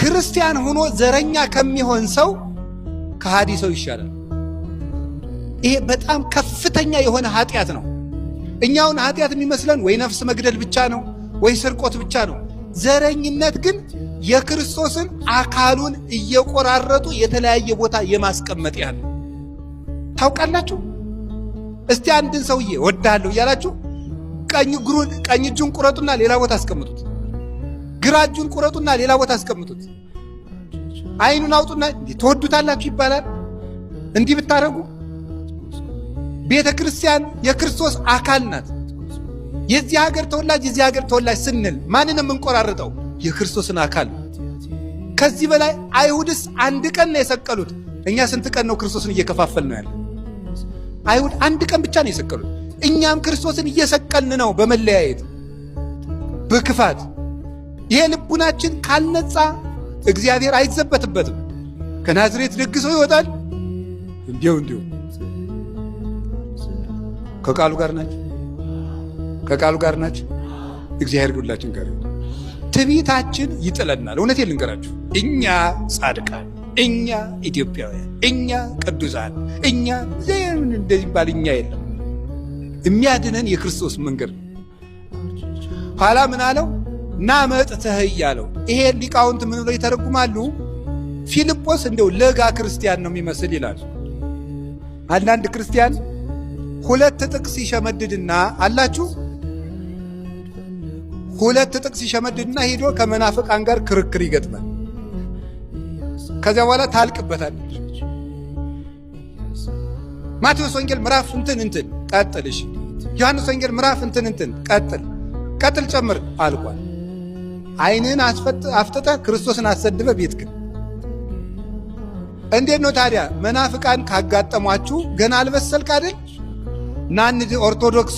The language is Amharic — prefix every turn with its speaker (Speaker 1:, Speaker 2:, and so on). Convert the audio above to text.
Speaker 1: ክርስቲያን ሆኖ ዘረኛ ከሚሆን ሰው ከሃዲ ሰው ይሻላል። ይሄ በጣም ከፍተኛ የሆነ ኃጢአት ነው። እኛውን ኃጢአት የሚመስለን ወይ ነፍስ መግደል ብቻ ነው ወይ ስርቆት ብቻ ነው። ዘረኝነት ግን የክርስቶስን አካሉን እየቆራረጡ የተለያየ ቦታ የማስቀመጥ ያህል ታውቃላችሁ። እስቲ አንድን ሰውዬ ወዳለሁ እያላችሁ ቀኝ እጁን ቁረጡና ሌላ ቦታ አስቀምጡት፣ ግራ እጁን ቁረጡና ሌላ ቦታ አስቀምጡት፣ አይኑን አውጡና ትወዱታላችሁ ይባላል። እንዲህ ብታረጉ ቤተ ክርስቲያን የክርስቶስ አካል ናት። የዚህ ሀገር ተወላጅ ስንል ማንንም እንቆራርጠው የክርስቶስን አካል። ከዚህ በላይ አይሁድስ አንድ ቀን ነው የሰቀሉት። እኛ ስንት ቀን ነው ክርስቶስን እየከፋፈል ነው ያለ? አይሁድ አንድ ቀን ብቻ ነው የሰቀሉት። እኛም ክርስቶስን እየሰቀልን ነው በመለያየት በክፋት። ይሄ ልቡናችን ካልነጻ እግዚአብሔር አይዘበትበትም። ከናዝሬት ደግሰው ይወጣል እንዲሁ ከቃሉ ጋር ናቸው። እግዚአብሔር ሁላችን ጋር ይሁን። ትዕቢታችን ይጥለናል። እውነቴን ልንገራችሁ፣ እኛ ጻድቃን፣ እኛ ኢትዮጵያውያን፣ እኛ ቅዱሳን፣ እኛ እንደዚህ ባል እኛ የለም። የሚያድነን የክርስቶስ መንገድ ነው። ኋላ ምን አለው? ና መጥተህ እያለው። ይሄ ሊቃውንት ምን ብለው ይተረጉማሉ? ፊልጶስ እንደው ለጋ ክርስቲያን ነው የሚመስል ይላል። አንዳንድ ክርስቲያን ሁለት ጥቅስ ይሸመድድና አላችሁ ሁለት ጥቅስ ይሸመድድና ሄዶ ከመናፍቃን ጋር ክርክር ይገጥማል። ከዚያ በኋላ ታልቅበታለች። ማቴዎስ ወንጌል ምዕራፍ እንትን ቀጥልሽ፣ ዮሐንስ ወንጌል ምዕራፍ እንትን ቀጥል ጨምር አልቋል። ዓይንህን አፍጥጠ ክርስቶስን አሰድበ ቤት ግን እንዴት ነው ታዲያ? መናፍቃን ካጋጠሟችሁ ገና አልበሰልክ አይደል? ናንድ ኦርቶዶክሱ